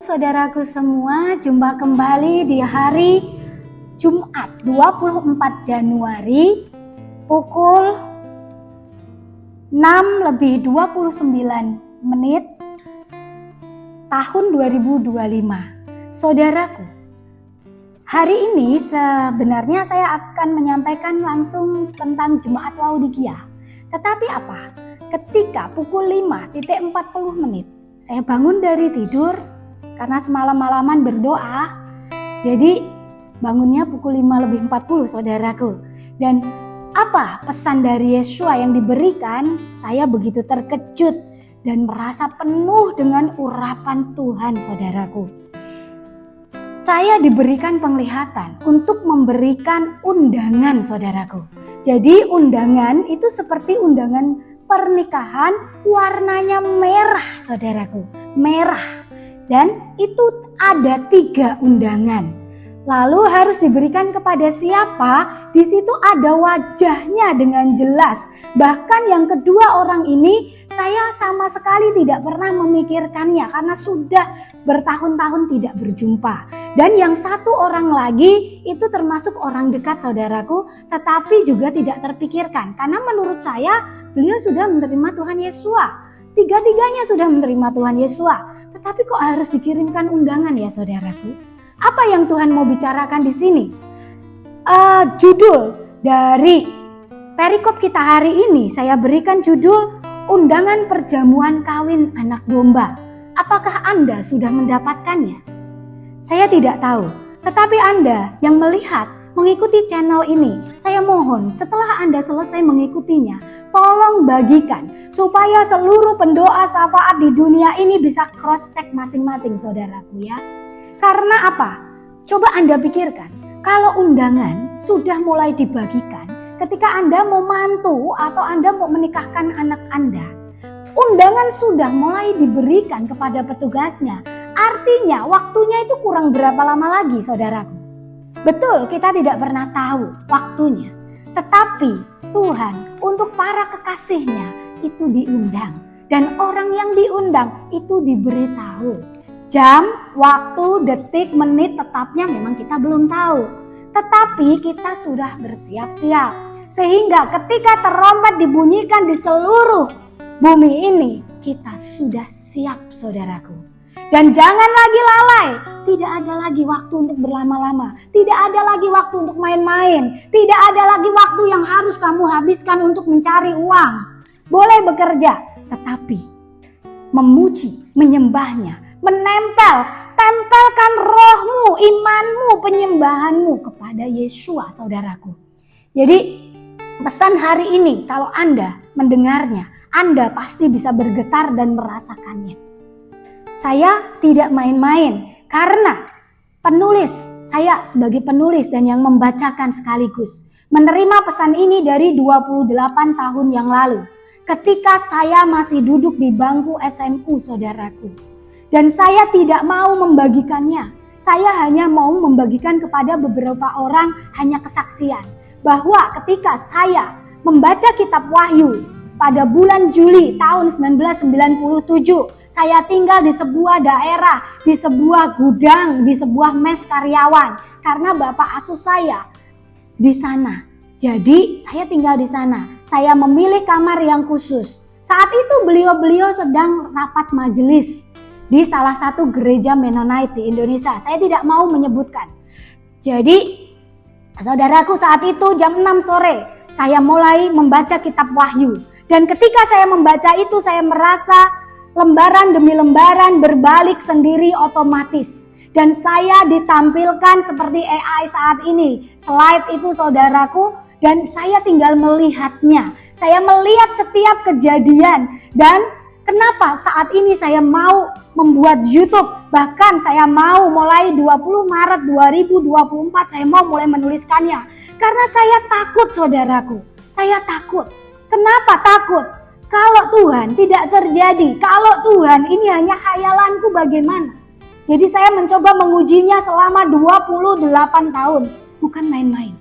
Saudaraku semua, jumpa kembali di hari Jumat 24 Januari pukul 6:29 tahun 2025. Saudaraku, hari ini sebenarnya saya akan menyampaikan langsung tentang Jemaat Laodikia. Tetapi apa? Ketika pukul 5:40 saya bangun dari tidur karena semalam-malaman berdoa. Jadi bangunnya pukul 5:40 saudaraku. Dan apa pesan dari Yesua yang diberikan? Saya begitu terkejut dan merasa penuh dengan urapan Tuhan saudaraku. Saya diberikan penglihatan untuk memberikan undangan saudaraku. Jadi undangan itu seperti undangan pernikahan, warnanya merah saudaraku, merah. Dan itu ada 3 undangan. Lalu harus diberikan kepada siapa? Di situ ada wajahnya dengan jelas. Bahkan yang kedua orang ini saya sama sekali tidak pernah memikirkannya karena sudah bertahun-tahun tidak berjumpa. Dan yang satu orang lagi itu termasuk orang dekat saudaraku, tetapi juga tidak terpikirkan. Karena menurut saya beliau sudah menerima Tuhan Yesua. Tiga-tiganya sudah menerima Tuhan Yesua. Tetapi kok harus dikirimkan undangan ya saudaraku? Apa yang Tuhan mau bicarakan di sini? Judul dari perikop kita hari ini saya berikan judul Undangan Perjamuan Kawin Anak Domba. Apakah Anda sudah mendapatkannya? Saya tidak tahu. Tetapi Anda yang melihat, mengikuti channel ini, saya mohon setelah Anda selesai mengikutinya, tolong bagikan supaya seluruh pendoa syafaat di dunia ini bisa cross check masing-masing saudaraku ya. Karena apa? Coba Anda pikirkan, kalau undangan sudah mulai dibagikan ketika Anda mau mantu atau Anda mau menikahkan anak Anda, undangan sudah mulai diberikan kepada petugasnya. Artinya waktunya itu kurang berapa lama lagi saudaraku. Betul, kita tidak pernah tahu waktunya. Tetapi Tuhan untuk para kekasihnya itu diundang. Dan orang yang diundang itu diberitahu. Jam, waktu, detik, menit tetapnya memang kita belum tahu. Tetapi kita sudah bersiap-siap. Sehingga ketika terompet dibunyikan di seluruh bumi ini, kita sudah siap saudaraku. Dan jangan lagi lalai, tidak ada lagi waktu untuk berlama-lama, tidak ada lagi waktu untuk main-main, tidak ada lagi waktu yang harus kamu habiskan untuk mencari uang. Boleh bekerja, tetapi memuji, menyembahnya, tempelkan rohmu, imanmu, penyembahanmu kepada Yesua saudaraku. Jadi pesan hari ini kalau Anda mendengarnya, Anda pasti bisa bergetar dan merasakannya. Saya tidak main-main karena saya sebagai penulis dan yang membacakan sekaligus menerima pesan ini dari 28 tahun yang lalu ketika saya masih duduk di bangku SMU saudaraku. Dan saya tidak mau membagikannya. Saya hanya mau membagikan kepada beberapa orang hanya kesaksian bahwa ketika saya membaca kitab Wahyu pada bulan Juli tahun 1997, saya tinggal di sebuah daerah, di sebuah gudang, di sebuah mes karyawan. Karena bapak asuh saya di sana. Jadi saya tinggal di sana. Saya memilih kamar yang khusus. Saat itu beliau-beliau sedang rapat majelis di salah satu gereja Mennonite di Indonesia. Saya tidak mau menyebutkan. Jadi saudaraku saat itu jam 6 sore saya mulai membaca kitab Wahyu. Dan ketika saya membaca itu saya merasa lembaran demi lembaran berbalik sendiri otomatis. Dan saya ditampilkan seperti AI saat ini. Slide itu saudaraku dan saya tinggal melihatnya. Saya melihat setiap kejadian dan kenapa saat ini saya mau membuat YouTube. Bahkan saya mau mulai 20 Maret 2024 saya mau mulai menuliskannya. Karena saya takut saudaraku. Saya takut. Kenapa takut? Kalau Tuhan tidak terjadi, kalau Tuhan ini hanya khayalanku bagaimana? Jadi saya mencoba mengujinya selama 28 tahun, bukan main-main.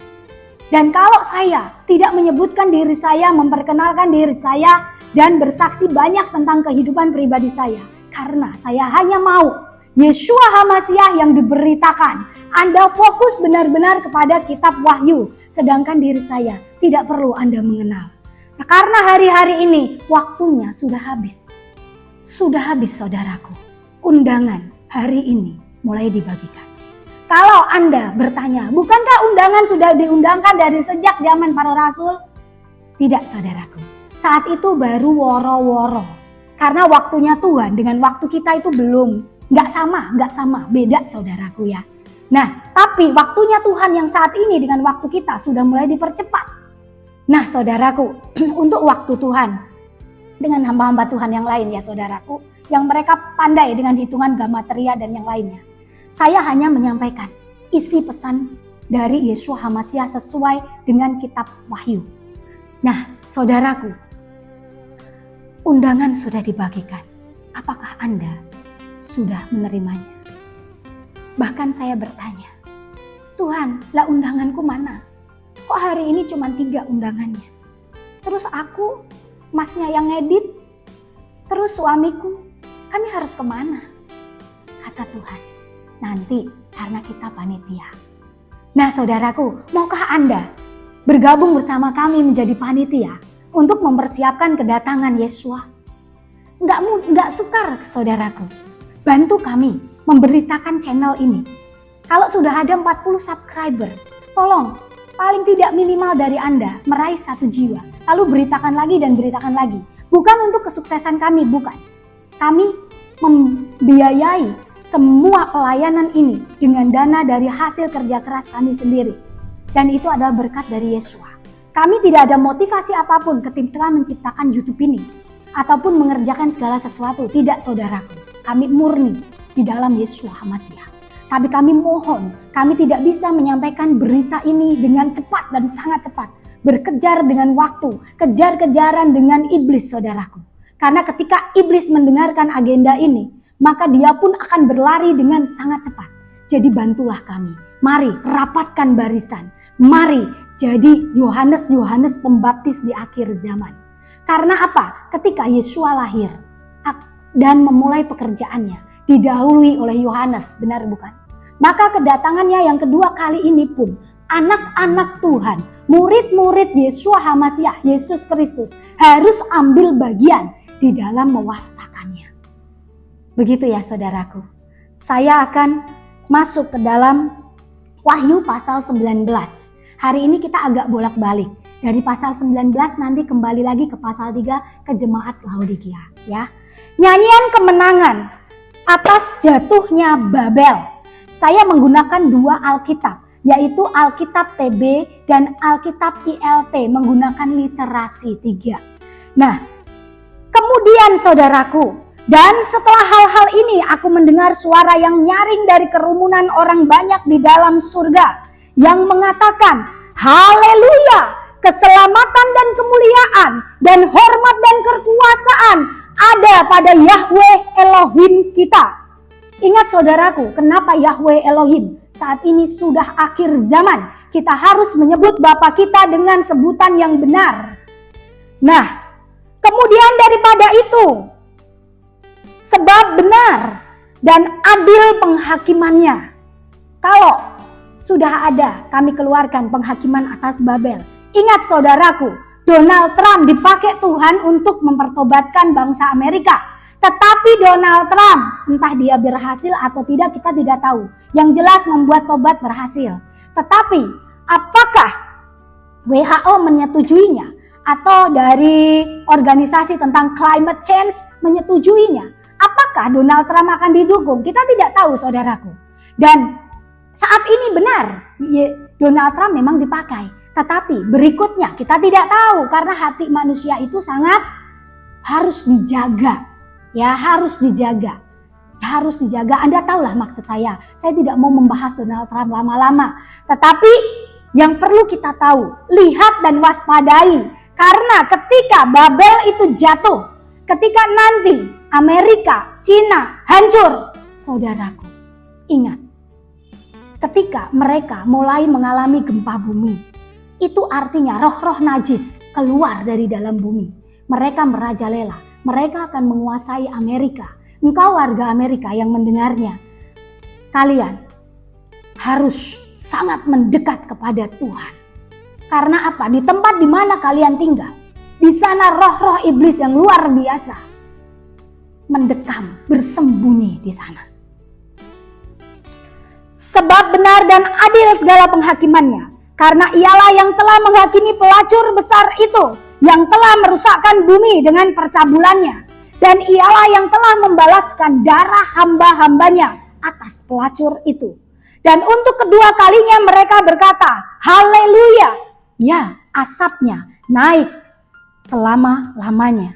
Dan kalau saya tidak menyebutkan diri saya, memperkenalkan diri saya, dan bersaksi banyak tentang kehidupan pribadi saya, karena saya hanya mau Yeshua HaMasyiah yang diberitakan. Anda fokus benar-benar kepada kitab Wahyu, sedangkan diri saya tidak perlu Anda mengenal. Nah, karena hari-hari ini waktunya sudah habis. Sudah habis saudaraku. Undangan hari ini mulai dibagikan. Kalau Anda bertanya, bukankah undangan sudah diundangkan dari sejak zaman para rasul? Tidak saudaraku. Saat itu baru woro-woro. Karena waktunya Tuhan dengan waktu kita itu nggak sama, beda saudaraku ya. Nah, tapi waktunya Tuhan yang saat ini dengan waktu kita sudah mulai dipercepat. Nah saudaraku, untuk waktu Tuhan dengan hamba-hamba Tuhan yang lain ya saudaraku, yang mereka pandai dengan hitungan gematria dan yang lainnya. Saya hanya menyampaikan isi pesan dari Yeshua HaMasyiah sesuai dengan kitab Wahyu. Nah saudaraku, undangan sudah dibagikan. Apakah Anda sudah menerimanya? Bahkan saya bertanya, Tuhan, lah undanganku mana? Kok hari ini cuma 3 undangannya? Terus aku, masnya yang ngedit, terus suamiku, kami harus kemana? Kata Tuhan, nanti karena kita panitia. Nah saudaraku, maukah Anda bergabung bersama kami menjadi panitia untuk mempersiapkan kedatangan Yeshua? Enggak sukar saudaraku, bantu kami memberitakan channel ini. Kalau sudah ada 40 subscriber, tolong paling tidak minimal dari Anda meraih 1 jiwa. Lalu beritakan lagi dan beritakan lagi. Bukan untuk kesuksesan kami, bukan. Kami membiayai semua pelayanan ini dengan dana dari hasil kerja keras kami sendiri. Dan itu adalah berkat dari Yeshua. Kami tidak ada motivasi apapun ketika menciptakan YouTube ini. Ataupun mengerjakan segala sesuatu. Tidak saudaraku. Kami murni di dalam Yeshua HaMasyiah. Tapi kami mohon, kami tidak bisa menyampaikan berita ini dengan cepat dan sangat cepat. Berkejar dengan waktu, kejar-kejaran dengan iblis saudaraku. Karena ketika iblis mendengarkan agenda ini, maka dia pun akan berlari dengan sangat cepat. Jadi bantulah kami. Mari rapatkan barisan. Mari jadi Yohanes Pembaptis di akhir zaman. Karena apa? Ketika Yeshua lahir dan memulai pekerjaannya, didahului oleh Yohanes, benar bukan? Maka kedatangannya yang kedua kali ini pun anak-anak Tuhan, murid-murid Yeshua HaMasyiah, Yesus Kristus harus ambil bagian di dalam mewartakannya. Begitu ya saudaraku. Saya akan masuk ke dalam Wahyu pasal 19. Hari ini kita agak bolak-balik. Dari pasal 19 nanti kembali lagi ke pasal 3 ke jemaat Laodikia ya. Nyanyian kemenangan atas jatuhnya Babel. Saya menggunakan 2 Alkitab, yaitu Alkitab TB dan Alkitab ILT menggunakan literasi 3. Nah, kemudian saudaraku, dan setelah hal-hal ini aku mendengar suara yang nyaring dari kerumunan orang banyak di dalam surga yang mengatakan, haleluya, keselamatan dan kemuliaan dan hormat dan kekuasaan ada pada Yahweh Elohim kita. Ingat saudaraku, kenapa Yahweh Elohim? Saat ini sudah akhir zaman. Kita harus menyebut Bapa kita dengan sebutan yang benar. Nah, kemudian daripada itu, sebab benar dan adil penghakimannya. Kalau sudah ada, kami keluarkan penghakiman atas Babel. Ingat saudaraku, Donald Trump dipakai Tuhan untuk mempertobatkan bangsa Amerika. Tetapi Donald Trump, entah dia berhasil atau tidak, kita tidak tahu. Yang jelas membuat tobat berhasil. Tetapi apakah WHO menyetujuinya? Atau dari organisasi tentang climate change menyetujuinya? Apakah Donald Trump akan didukung? Kita tidak tahu saudaraku. Dan saat ini benar Donald Trump memang dipakai. Tetapi berikutnya kita tidak tahu. Karena hati manusia itu sangat harus dijaga. Ya, harus dijaga. Harus dijaga. Anda tahulah maksud saya. Saya tidak mau membahas Donald Trump lama-lama. Tetapi yang perlu kita tahu, lihat dan waspadai. Karena ketika Babel itu jatuh, ketika nanti Amerika, Cina hancur, saudaraku, ingat. Ketika mereka mulai mengalami gempa bumi, itu artinya roh-roh najis keluar dari dalam bumi. Mereka merajalela. Mereka akan menguasai Amerika. Engkau warga Amerika yang mendengarnya, kalian harus sangat mendekat kepada Tuhan. Karena apa? Di tempat di mana kalian tinggal, di sana roh-roh iblis yang luar biasa mendekam, bersembunyi di sana. Sebab benar dan adil segala penghakimannya, karena ialah yang telah menghakimi pelacur besar itu, yang telah merusakkan bumi dengan percabulannya, dan ialah yang telah membalaskan darah hamba-hambanya atas pelacur itu. Dan untuk kedua kalinya mereka berkata, haleluya, ya asapnya naik selama-lamanya.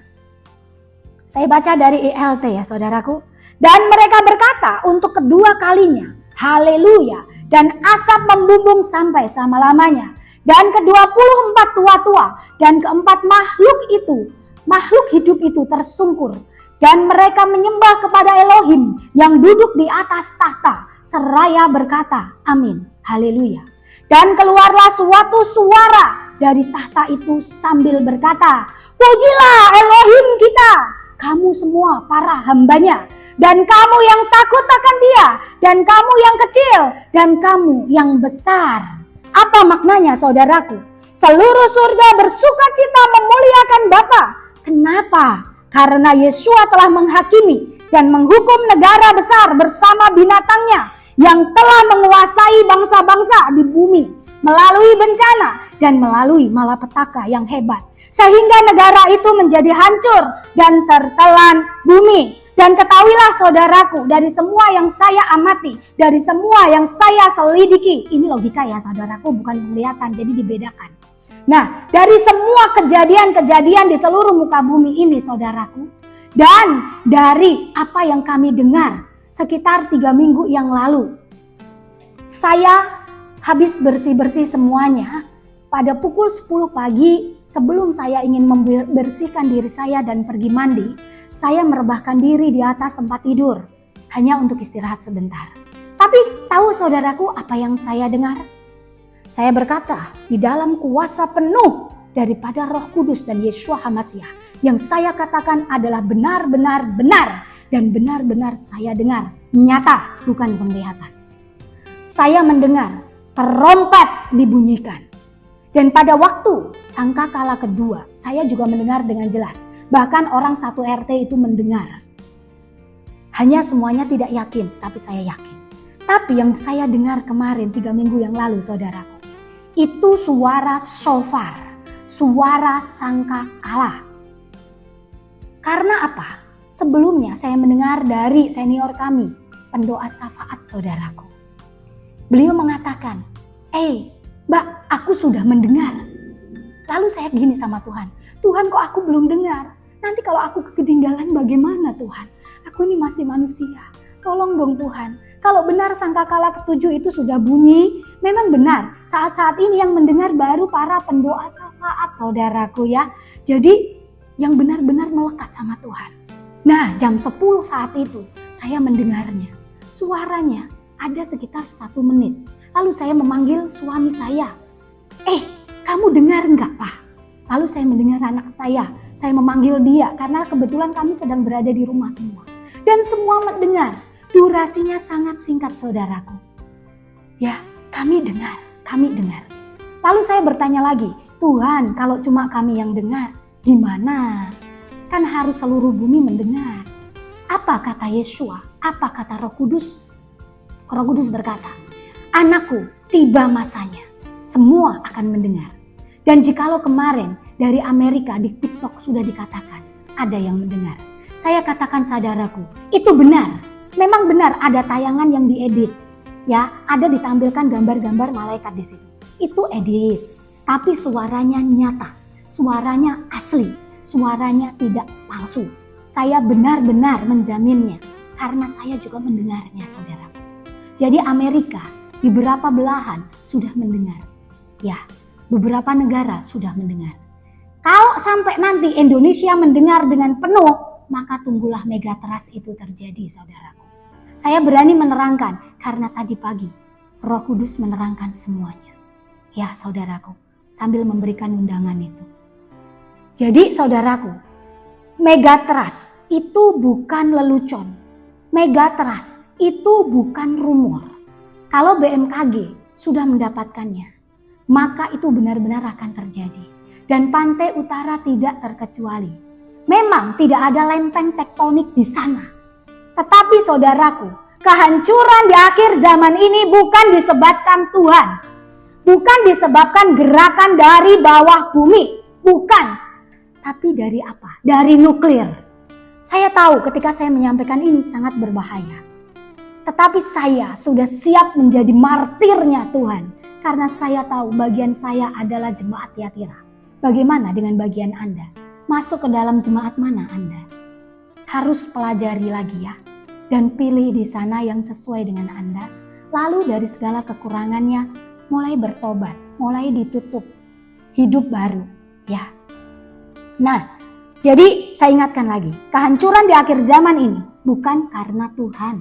Saya baca dari ELT ya saudaraku. Dan mereka berkata untuk kedua kalinya, haleluya, dan asap membumbung sampai selama-lamanya. Dan ke-24 tua-tua dan keempat makhluk hidup itu tersungkur. Dan mereka menyembah kepada Elohim yang duduk di atas tahta, seraya berkata, amin, haleluya. Dan keluarlah suatu suara dari tahta itu sambil berkata, pujilah Elohim kita, kamu semua para hambanya, dan kamu yang takut akan dia, dan kamu yang kecil, dan kamu yang besar. Apa maknanya saudaraku? Seluruh surga bersukacita memuliakan Bapa. Kenapa? Karena Yesua telah menghakimi dan menghukum negara besar bersama binatangnya yang telah menguasai bangsa-bangsa di bumi melalui bencana dan melalui malapetaka yang hebat, sehingga negara itu menjadi hancur dan tertelan bumi. Dan ketahuilah saudaraku, dari semua yang saya amati, dari semua yang saya selidiki, ini logika ya saudaraku, bukan penglihatan, jadi dibedakan. Nah, dari semua kejadian-kejadian di seluruh muka bumi ini saudaraku, dan dari apa yang kami dengar sekitar 3 minggu yang lalu, saya habis bersih-bersih semuanya pada pukul 10 pagi. Sebelum saya ingin membersihkan diri saya dan pergi mandi, saya merebahkan diri di atas tempat tidur hanya untuk istirahat sebentar. Tapi tahu saudaraku apa yang saya dengar? Saya berkata, di dalam kuasa penuh daripada Roh Kudus dan Yeshua HaMashiach, yang saya katakan adalah benar-benar benar dan benar-benar saya dengar, nyata, bukan penglihatan. Saya mendengar trompet dibunyikan. Dan pada waktu sangkakala kedua, saya juga mendengar dengan jelas. Bahkan orang satu RT itu mendengar. Hanya semuanya tidak yakin, tapi saya yakin. Tapi yang saya dengar kemarin 3 minggu yang lalu saudaraku, itu suara shofar, suara sangkakala. Karena apa? Sebelumnya saya mendengar dari senior kami, pendoa syafaat saudaraku. Beliau mengatakan, Mbak, aku sudah mendengar. Lalu saya gini sama Tuhan, Tuhan kok aku belum dengar? Nanti kalau aku ketinggalan bagaimana Tuhan? Aku ini masih manusia. Tolong dong Tuhan. Kalau benar sangkakala ke-7 itu sudah bunyi, memang benar. Saat-saat ini yang mendengar baru para pendoa syafaat saudaraku ya. Jadi yang benar-benar melekat sama Tuhan. Nah jam 10 saat itu saya mendengarnya. Suaranya ada sekitar 1 menit. Lalu saya memanggil suami saya. Kamu dengar enggak Pak? Lalu saya mendengar anak saya memanggil dia karena kebetulan kami sedang berada di rumah semua. Dan semua mendengar, durasinya sangat singkat saudaraku. Ya, kami dengar. Lalu saya bertanya lagi, Tuhan kalau cuma kami yang dengar, gimana? Kan harus seluruh bumi mendengar. Apa kata Yeshua? Apa kata Roh Kudus? Roh Kudus berkata, anakku tiba masanya, semua akan mendengar. Dan jikalau kemarin dari Amerika di TikTok sudah dikatakan ada yang mendengar. Saya katakan saudaraku, itu benar. Memang benar ada tayangan yang diedit. Ya, ada ditampilkan gambar-gambar malaikat di situ. Itu edit. Tapi suaranya nyata. Suaranya asli. Suaranya tidak palsu. Saya benar-benar menjaminnya karena saya juga mendengarnya saudaraku. Jadi Amerika di beberapa belahan sudah mendengar. Ya, beberapa negara sudah mendengar. Kalau sampai nanti Indonesia mendengar dengan penuh, maka tunggulah megatrust itu terjadi saudaraku. Saya berani menerangkan karena tadi pagi Roh Kudus menerangkan semuanya. Ya saudaraku, sambil memberikan undangan itu. Jadi saudaraku, megatrust itu bukan lelucon. Megatrust itu bukan rumor. Kalau BMKG sudah mendapatkannya, maka itu benar-benar akan terjadi. Dan pantai utara tidak terkecuali. Memang tidak ada lempeng tektonik di sana. Tetapi saudaraku, kehancuran di akhir zaman ini bukan disebabkan Tuhan. Bukan disebabkan gerakan dari bawah bumi. Bukan. Tapi dari apa? Dari nuklir. Saya tahu ketika saya menyampaikan ini sangat berbahaya. Tetapi saya sudah siap menjadi martirnya Tuhan. Karena saya tahu bagian saya adalah jemaat Tiatira. Bagaimana dengan bagian Anda? Masuk ke dalam jemaat mana Anda? Harus pelajari lagi ya. Dan pilih di sana yang sesuai dengan Anda. Lalu dari segala kekurangannya mulai bertobat, mulai ditutup. Hidup baru ya. Nah, jadi saya ingatkan lagi. Kehancuran di akhir zaman ini bukan karena Tuhan.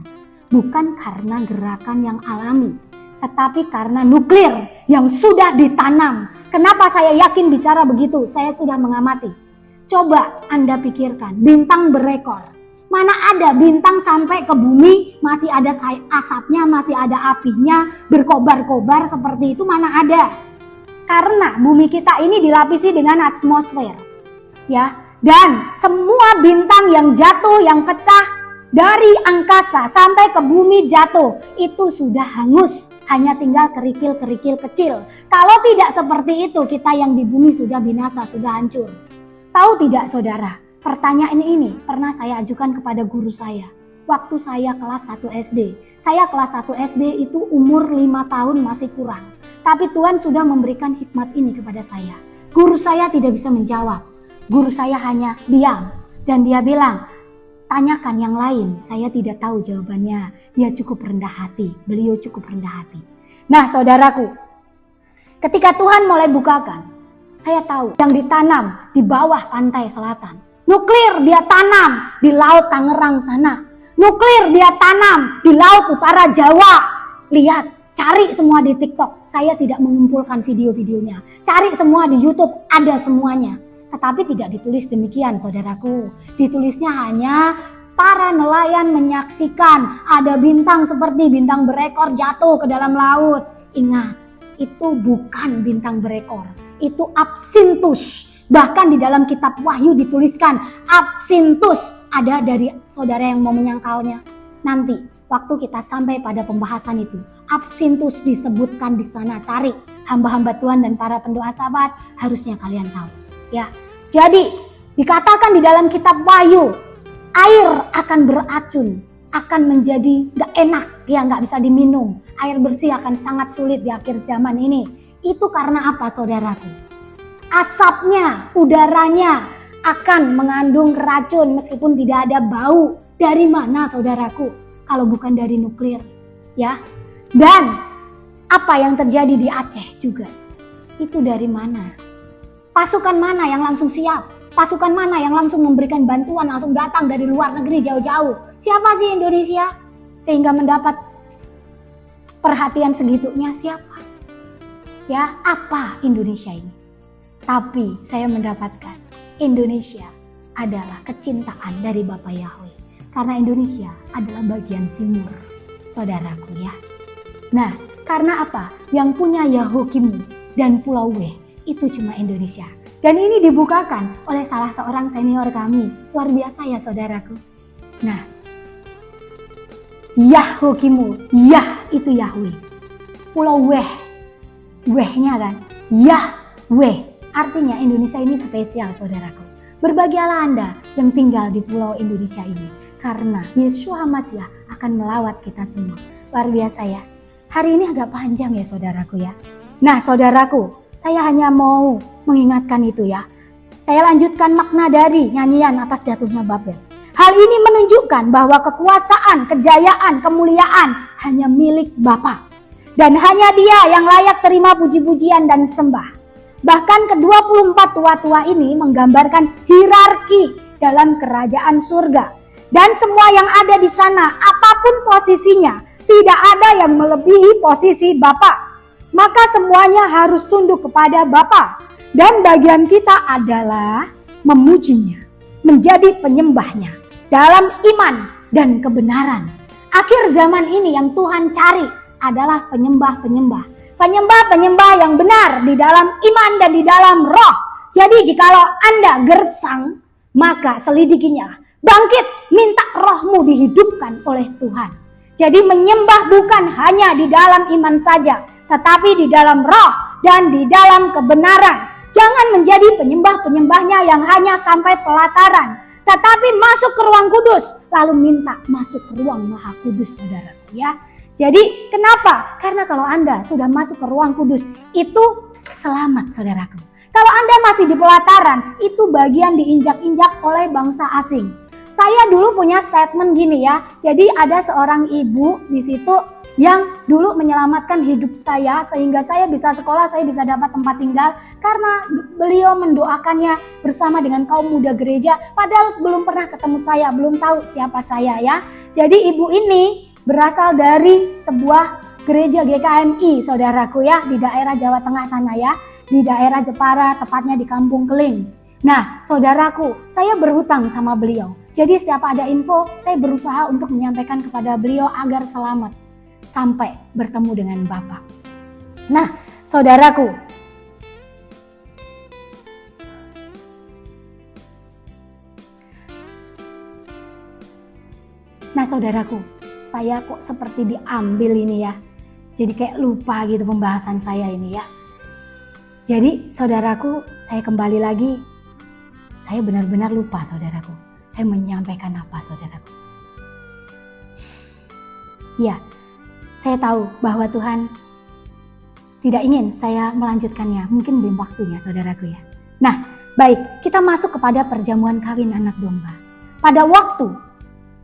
Bukan karena gerakan yang alami, tetapi karena nuklir yang sudah ditanam. Kenapa saya yakin bicara begitu? Saya sudah mengamati. Coba Anda pikirkan, bintang berekor. Mana ada bintang sampai ke bumi, masih ada asapnya, masih ada apinya, berkobar-kobar seperti itu, mana ada. Karena bumi kita ini dilapisi dengan atmosfer. Ya, dan semua bintang yang jatuh, yang pecah, dari angkasa sampai ke bumi jatuh, itu sudah hangus. Hanya tinggal kerikil-kerikil kecil. Kalau tidak seperti itu, kita yang di bumi sudah binasa, sudah hancur. Tahu tidak saudara, pertanyaan ini pernah saya ajukan kepada guru saya. Waktu saya kelas 1 SD. Saya kelas 1 SD itu umur 5 tahun masih kurang. Tapi Tuhan sudah memberikan hikmat ini kepada saya. Guru saya tidak bisa menjawab. Guru saya hanya diam. Dan dia bilang, tanyakan yang lain, saya tidak tahu jawabannya. Dia cukup rendah hati, beliau cukup rendah hati. Nah saudaraku, ketika Tuhan mulai bukakan, saya tahu yang ditanam di bawah pantai selatan. Nuklir dia tanam di Laut Tangerang sana. Nuklir dia tanam di Laut Utara Jawa. Lihat, cari semua di TikTok. Saya tidak mengumpulkan video-videonya. Cari semua di YouTube, ada semuanya. Tetapi tidak ditulis demikian saudaraku. Ditulisnya hanya para nelayan menyaksikan ada bintang seperti bintang berekor jatuh ke dalam laut. Ingat, itu bukan bintang berekor. Itu Absinthus. Bahkan di dalam kitab Wahyu dituliskan Absinthus. Ada dari saudara yang mau menyangkalnya. Nanti waktu kita sampai pada pembahasan itu, Absinthus disebutkan di sana. Cari hamba-hamba Tuhan dan para pendoa sahabat, harusnya kalian tahu. Ya, jadi dikatakan di dalam kitab Wahyu, air akan beracun, akan menjadi gak enak, ya gak bisa diminum. Air bersih akan sangat sulit di akhir zaman ini. Itu karena apa saudaraku? Asapnya, udaranya akan mengandung racun meskipun tidak ada bau. Dari mana saudaraku? Kalau bukan dari nuklir, ya. Dan apa yang terjadi di Aceh juga, itu dari mana? Pasukan mana yang langsung siap? Pasukan mana yang langsung memberikan bantuan, langsung datang dari luar negeri jauh-jauh? Siapa sih Indonesia? Sehingga mendapat perhatian segitunya, siapa? Ya, apa Indonesia ini? Tapi saya mendapatkan Indonesia adalah kecintaan dari Bapak Yahweh. Karena Indonesia adalah bagian timur, saudaraku ya. Nah, karena apa? Yang punya Yahokimu dan Pulau W itu cuma Indonesia. Dan ini dibukakan oleh salah seorang senior kami. Luar biasa ya saudaraku. Nah, Yahokimu, Yah itu Yahweh. Pulau Weh, Wehnya kan, Yahweh. Artinya Indonesia ini spesial saudaraku. Berbahagialah Anda yang tinggal di pulau Indonesia ini. Karena Yeshua Hamasyah akan melawat kita semua. Luar biasa ya. Hari ini agak panjang ya saudaraku ya. Nah saudaraku, saya hanya mau mengingatkan itu ya. Saya lanjutkan makna dari nyanyian atas jatuhnya Babel. Hal ini menunjukkan bahwa kekuasaan, kejayaan, kemuliaan hanya milik Bapa. Dan hanya Dia yang layak terima puji-pujian dan sembah. Bahkan ke-24 tua-tua ini menggambarkan hierarki dalam kerajaan surga. Dan semua yang ada di sana, apapun posisinya, tidak ada yang melebihi posisi Bapa. Maka semuanya harus tunduk kepada Bapa. Dan bagian kita adalah memujinya, menjadi penyembahnya dalam iman dan kebenaran. Akhir zaman ini yang Tuhan cari adalah penyembah-penyembah. Penyembah-penyembah yang benar di dalam iman dan di dalam roh. Jadi jikalau Anda gersang, maka selidikinya. Bangkit, minta rohmu dihidupkan oleh Tuhan. Jadi menyembah bukan hanya di dalam iman saja, tetapi di dalam roh dan di dalam kebenaran. Jangan menjadi penyembah-penyembahnya yang hanya sampai pelataran, tetapi masuk ke ruang kudus, lalu minta masuk ke ruang maha kudus, saudaraku ya. Jadi kenapa? Karena kalau Anda sudah masuk ke ruang kudus, itu selamat, saudaraku. Kalau Anda masih di pelataran, itu bagian diinjak-injak oleh bangsa asing. Saya dulu punya statement gini ya. Jadi ada seorang ibu di situ yang dulu menyelamatkan hidup saya sehingga saya bisa sekolah, saya bisa dapat tempat tinggal karena beliau mendoakannya bersama dengan kaum muda gereja, padahal belum pernah ketemu saya, belum tahu siapa saya ya. Jadi ibu ini berasal dari sebuah gereja GKMI, saudaraku ya, di daerah Jawa Tengah sana ya, di daerah Jepara, tepatnya di Kampung Keling. Nah, saudaraku, saya berhutang sama beliau. Jadi setiap ada info, saya berusaha untuk menyampaikan kepada beliau agar selamat sampai bertemu dengan Bapak. Nah, saudaraku, saya kok seperti diambil ini ya. Jadi kayak lupa gitu pembahasan saya ini ya. Jadi saudaraku, saya kembali lagi. Saya benar-benar lupa, saudaraku. Saya menyampaikan apa, saudaraku? Ya, saya tahu bahwa Tuhan tidak ingin saya melanjutkannya. Mungkin belum waktunya, saudaraku ya. Nah, baik, kita masuk kepada perjamuan kawin anak domba. Pada waktu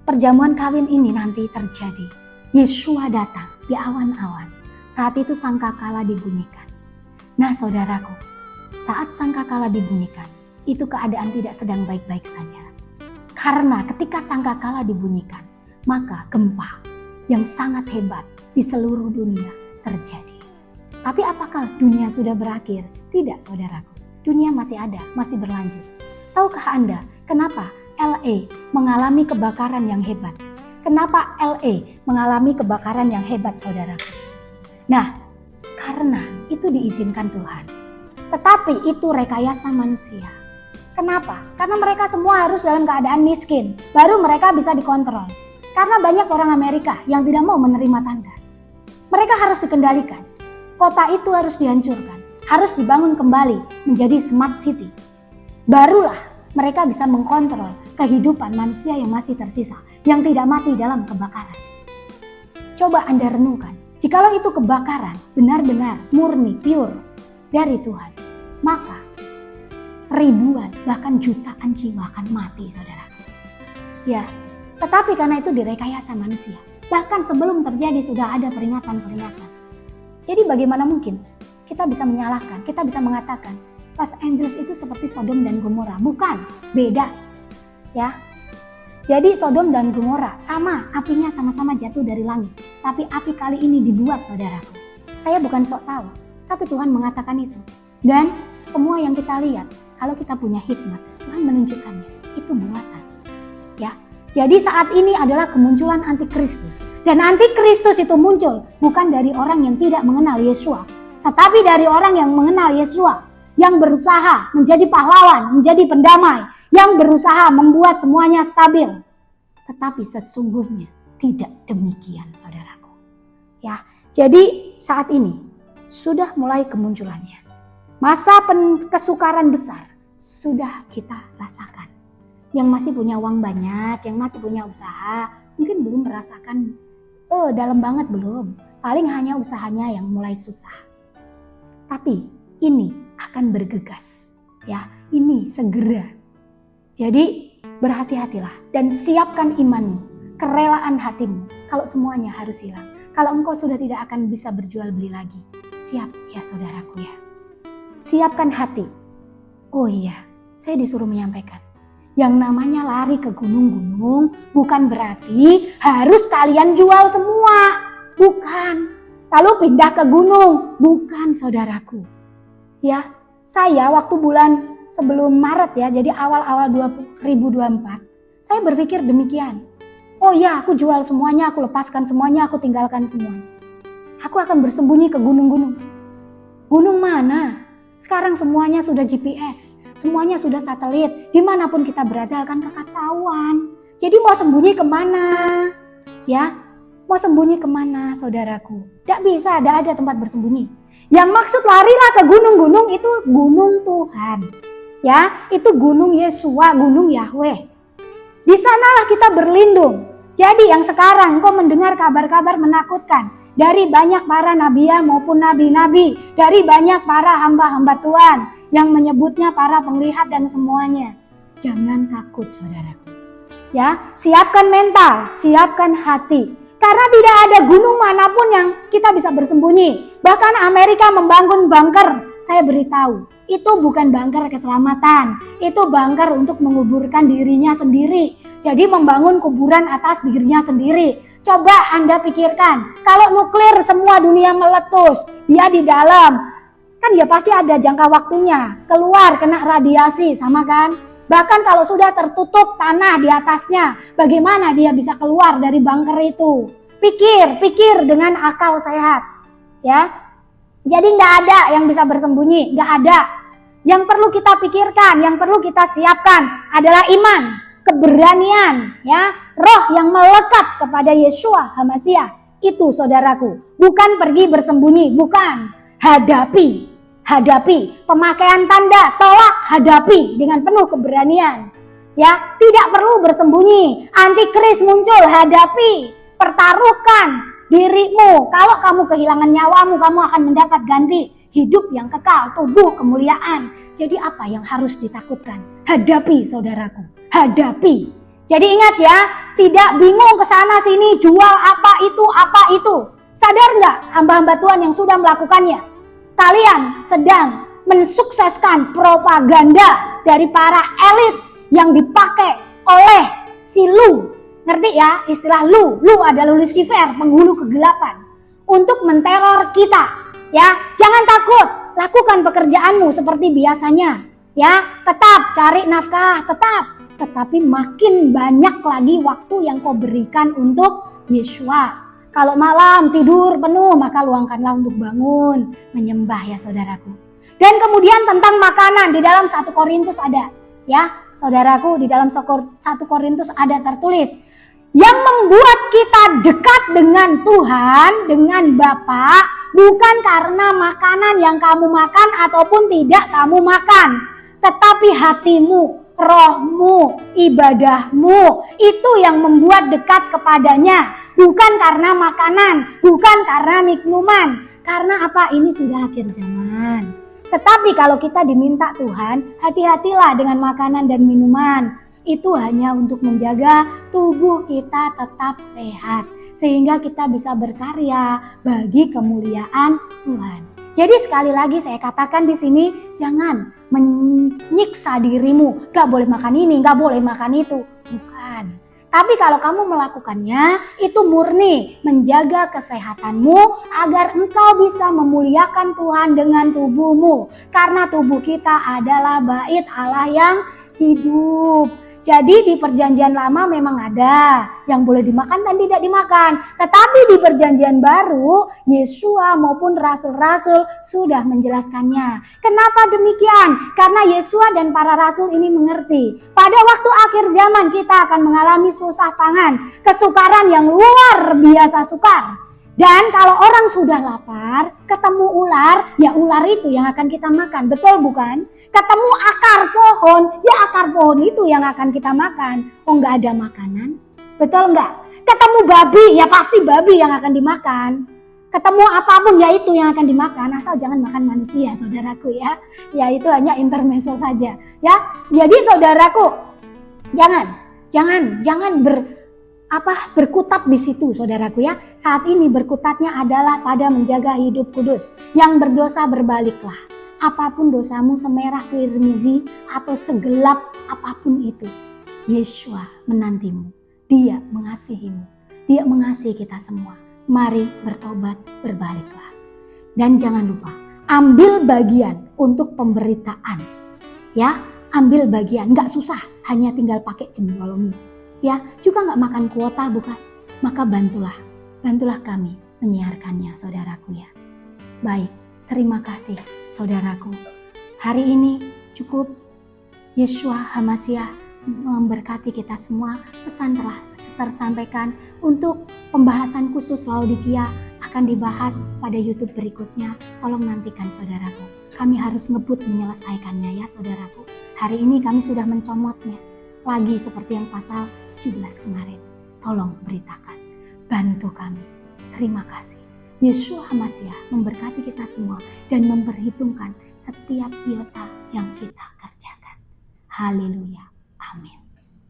perjamuan kawin ini nanti terjadi, Yeshua datang di awan-awan. Saat itu sangkakala dibunyikan. Nah, saudaraku, saat sangkakala dibunyikan, itu keadaan tidak sedang baik-baik saja. Karena ketika sangkakala dibunyikan, maka gempa yang sangat hebat di seluruh dunia terjadi. Tapi apakah dunia sudah berakhir? Tidak, saudaraku. Dunia masih ada, masih berlanjut. Tahukah Anda kenapa LA mengalami kebakaran yang hebat? Kenapa LA mengalami kebakaran yang hebat, saudaraku? Nah, karena itu diizinkan Tuhan. Tetapi itu rekayasa manusia. Kenapa? Karena mereka semua harus dalam keadaan miskin. Baru mereka bisa dikontrol. Karena banyak orang Amerika yang tidak mau menerima tanda. Mereka harus dikendalikan. Kota itu harus dihancurkan. Harus dibangun kembali menjadi smart city. Barulah mereka bisa mengkontrol kehidupan manusia yang masih tersisa. Yang tidak mati dalam kebakaran. Coba Anda renungkan. Jikalau itu kebakaran benar-benar murni, pure dari Tuhan. Maka ribuan bahkan jutaan jiwa akan mati, saudaraku. Ya, tetapi karena itu direkayasa manusia. Bahkan sebelum terjadi sudah ada peringatan-peringatan. Jadi bagaimana mungkin kita bisa menyalahkan, kita bisa mengatakan Los Angeles itu seperti Sodom dan Gomora? Bukan, beda. Ya. Jadi Sodom dan Gomora sama, apinya sama-sama jatuh dari langit. Tapi api kali ini dibuat, saudaraku. Saya bukan sok tahu, tapi Tuhan mengatakan itu. Dan semua yang kita lihat, kalau kita punya hikmat, Tuhan menunjukkannya. Itu buatan. Ya. Jadi saat ini adalah kemunculan antikristus. Dan antikristus itu muncul bukan dari orang yang tidak mengenal Yeshua, tetapi dari orang yang mengenal Yeshua, yang berusaha menjadi pahlawan, menjadi pendamai, yang berusaha membuat semuanya stabil. Tetapi sesungguhnya tidak demikian, saudaraku. Ya, jadi saat ini sudah mulai kemunculannya. Masa kesukaran besar sudah kita rasakan. Yang masih punya uang banyak, yang masih punya usaha, mungkin belum merasakan dalam banget belum. Paling hanya usahanya yang mulai susah. Tapi ini akan bergegas. Ya, ini segera. Jadi berhati-hatilah dan siapkan imanmu, kerelaan hatimu kalau semuanya harus hilang. Kalau engkau sudah tidak akan bisa berjual beli lagi. Siap ya saudaraku ya. Siapkan hati. Oh iya, saya disuruh menyampaikan. Yang namanya lari ke gunung-gunung bukan berarti harus kalian jual semua. Bukan. Lalu pindah ke gunung. Bukan, saudaraku. Ya, saya waktu bulan sebelum Maret ya, jadi awal-awal 2024, saya berpikir demikian. Oh iya, aku jual semuanya, aku lepaskan semuanya, aku tinggalkan semuanya. Aku akan bersembunyi ke gunung-gunung. Gunung mana? Sekarang semuanya sudah GPS, semuanya sudah satelit. Dimanapun kita berada akan ketahuan. Jadi mau sembunyi kemana? Ya, mau sembunyi kemana saudaraku? Tidak bisa, tidak ada tempat bersembunyi. Yang maksud larilah ke gunung-gunung itu gunung Tuhan. Ya, itu gunung Yesua, gunung Yahweh. Di sanalah kita berlindung. Jadi yang sekarang kau mendengar kabar-kabar menakutkan dari banyak para nabiya maupun nabi-nabi, dari banyak para hamba-hamba Tuhan yang menyebutnya para penglihat dan semuanya. Jangan takut saudaraku. Ya, siapkan mental, siapkan hati. Karena tidak ada gunung manapun yang kita bisa bersembunyi. Bahkan Amerika membangun bunker. Saya beritahu, itu bukan bunker keselamatan. Itu bunker untuk menguburkan dirinya sendiri. Jadi membangun kuburan atas dirinya sendiri. Coba Anda pikirkan, kalau nuklir semua dunia meletus, dia di dalam, kan ya pasti ada jangka waktunya. Keluar kena radiasi, sama kan? Bahkan kalau sudah tertutup tanah di atasnya, bagaimana dia bisa keluar dari bunker itu? Pikir dengan akal sehat. Ya, jadi nggak ada yang bisa bersembunyi, nggak ada. Yang perlu kita pikirkan, yang perlu kita siapkan adalah iman, keberanian, ya, roh yang melekat kepada Yeshua HaMashiach. Itu saudaraku, bukan pergi bersembunyi, bukan. Hadapi, pemakaian tanda, tolak, hadapi dengan penuh keberanian. Ya, tidak perlu bersembunyi. Antikris muncul, hadapi, pertaruhkan dirimu. Kalau kamu kehilangan nyawamu, kamu akan mendapat ganti hidup yang kekal, tubuh kemuliaan. Jadi apa yang harus ditakutkan? Hadapi saudaraku, hadapi. Jadi ingat ya, tidak bingung ke sana sini jual apa itu. Sadar nggak hamba-hamba Tuhan yang sudah melakukannya? Kalian sedang mensukseskan propaganda dari para elit yang dipakai oleh si Lu. Ngerti ya istilah Lu? Lu adalah Lucifer, penghulu kegelapan. Untuk menteror kita. Ya, jangan takut. Lakukan pekerjaanmu seperti biasanya. Ya, tetap cari nafkah, tetap. Tetapi makin banyak lagi waktu yang kau berikan untuk Yeshua. Kalau malam tidur penuh, maka luangkanlah untuk bangun, menyembah ya saudaraku. Dan kemudian tentang makanan, di dalam 1 Korintus ada. Ya, saudaraku, di dalam 1 Korintus ada tertulis. Yang membuat kita dekat dengan Tuhan, dengan Bapa, bukan karena makanan yang kamu makan ataupun tidak kamu makan. Tetapi hatimu, rohmu, ibadahmu, itu yang membuat dekat kepadanya. Bukan karena makanan, bukan karena minuman. Karena apa? Ini sudah akhir zaman. Tetapi kalau kita diminta Tuhan, hati-hatilah dengan makanan dan minuman. Itu hanya untuk menjaga tubuh kita tetap sehat. Sehingga kita bisa berkarya bagi kemuliaan Tuhan. Jadi sekali lagi saya katakan di sini, jangan menyiksa dirimu. Gak boleh makan ini, gak boleh makan itu. Bukan. Tapi kalau kamu melakukannya, itu murni menjaga kesehatanmu agar engkau bisa memuliakan Tuhan dengan tubuhmu. Karena tubuh kita adalah bait Allah yang hidup. Jadi di perjanjian lama memang ada yang boleh dimakan dan tidak dimakan. Tetapi di perjanjian baru, Yeshua maupun rasul-rasul sudah menjelaskannya. Kenapa demikian? Karena Yeshua dan para rasul ini mengerti. Pada waktu akhir zaman kita akan mengalami susah pangan, kesukaran yang luar biasa sukar. Dan kalau orang sudah lapar, ketemu ular, ya ular itu yang akan kita makan. Betul bukan? Ketemu akar pohon, ya akar pohon itu yang akan kita makan. Oh, nggak ada makanan? Betul nggak? Ketemu babi, ya pasti babi yang akan dimakan. Ketemu apapun, ya itu yang akan dimakan. Asal jangan makan manusia, saudaraku ya. Ya itu hanya intermezzo saja. Ya, jadi saudaraku, jangan berkutat di situ saudaraku ya. Saat ini berkutatnya adalah pada menjaga hidup kudus. Yang berdosa berbaliklah. Apapun dosamu semerah kirmizi atau segelap apapun itu, Yeshua menantimu. Dia mengasihimu. Dia mengasihi kita semua. Mari bertobat, berbaliklah. Dan jangan lupa, ambil bagian untuk pemberitaan. Ya, ambil bagian. Nggak susah, hanya tinggal pakai jempolmu. ya juga nggak makan kuota, bukan? Maka bantulah kami menyiarkannya, saudaraku ya. Baik, terima kasih saudaraku. Hari ini cukup. Yeshua HaMasiah memberkati kita semua. Pesan telah tersampaikan. Untuk pembahasan khusus Laodikia akan dibahas pada YouTube berikutnya. Tolong nantikan saudaraku. Kami harus ngebut menyelesaikannya ya saudaraku. Hari ini kami sudah mencomotnya lagi seperti yang pasal 17 kemarin. Tolong beritakan, bantu kami. Terima kasih. Yeshua HaMasiah memberkati kita semua dan memperhitungkan setiap iota yang kita kerjakan. Haleluya. Amin.